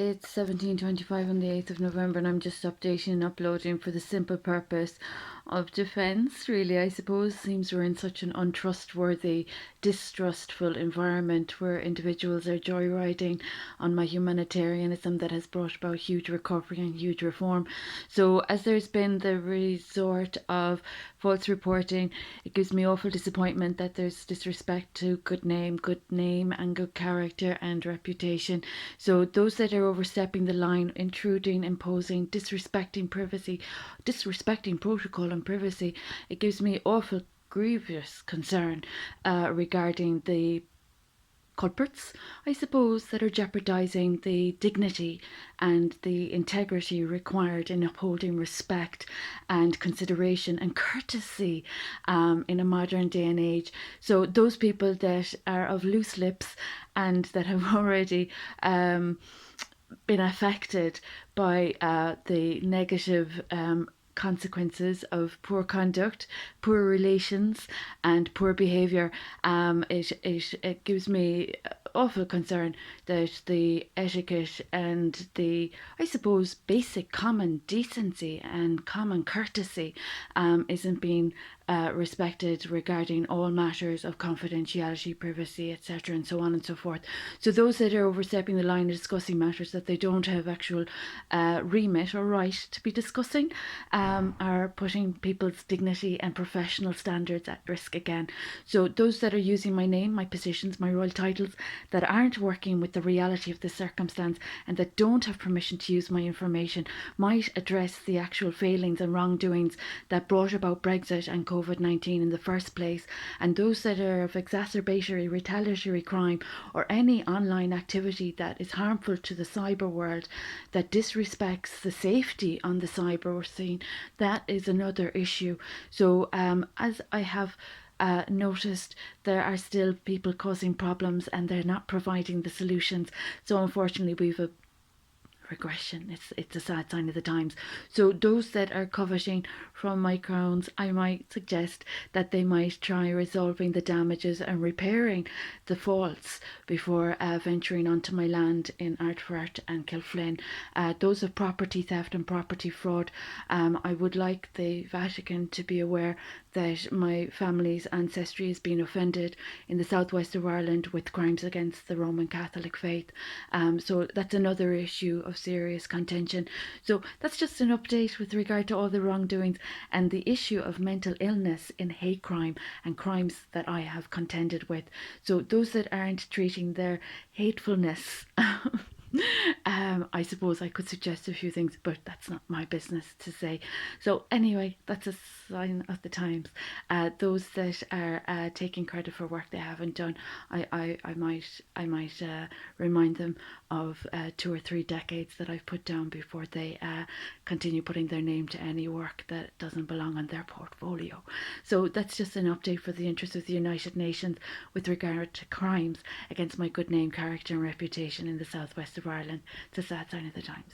It's 17:25 on the 8th of November, and I'm just updating and uploading for the simple purpose of defense, really. I suppose seems we're in such an untrustworthy, distrustful environment where individuals are joyriding on my humanitarianism that has brought about huge recovery and huge reform. So, as there's been the resort of false reporting, it gives me awful disappointment that there's disrespect to good name and good character and reputation. So those that are overstepping the line, intruding, imposing, disrespecting privacy, disrespecting protocol and privacy, it gives me awful grievous concern regarding the culprits, I suppose, that are jeopardising the dignity and the integrity required in upholding respect and consideration and courtesy in a modern day and age. So, those people that are of loose lips and that have already been affected by the negative consequences of poor conduct, poor relations, and poor behaviour. It gives me awful concern that the etiquette and the, I suppose, basic common decency and common courtesy isn't being respected regarding all matters of confidentiality, privacy, etc., and so on and so forth. So those that are overstepping the line and discussing matters that they don't have actual remit or right to be discussing are putting people's dignity and professional standards at risk again. So those that are using my name, my positions, my royal titles, that aren't working with the reality of the circumstance and that don't have permission to use my information might address the actual failings and wrongdoings that brought about Brexit and COVID-19 in the first place. And those that are of exacerbatory, retaliatory crime or any online activity that is harmful to the cyber world, that disrespects the safety on the cyber scene, that is another issue. So, as I have noticed, there are still people causing problems and they're not providing the solutions. So unfortunately, we've a regression. It's a sad sign of the times. So those that are coveting from my crowns, I might suggest that they might try resolving the damages and repairing the faults before venturing onto my land in Ardfert and Kilflynn. Those of property theft and property fraud, I would like the Vatican to be aware that my family's ancestry has been offended in the southwest of Ireland with crimes against the Roman Catholic faith. So that's another issue of serious contention. So that's just an update with regard to all the wrongdoings and the issue of mental illness in hate crime and crimes that I have contended with. So those that aren't treating their hatefulness I suppose I could suggest a few things, but that's not my business to say. So anyway, that's a sign of the times. Those that are taking credit for work they haven't done, I might remind them of 2 or 3 decades that I've put down before they continue putting their name to any work that doesn't belong on their portfolio. So that's just an update for the interests of the United Nations with regard to crimes against my good name, character, and reputation in the southwest of Ireland. It's a sad sign of the times.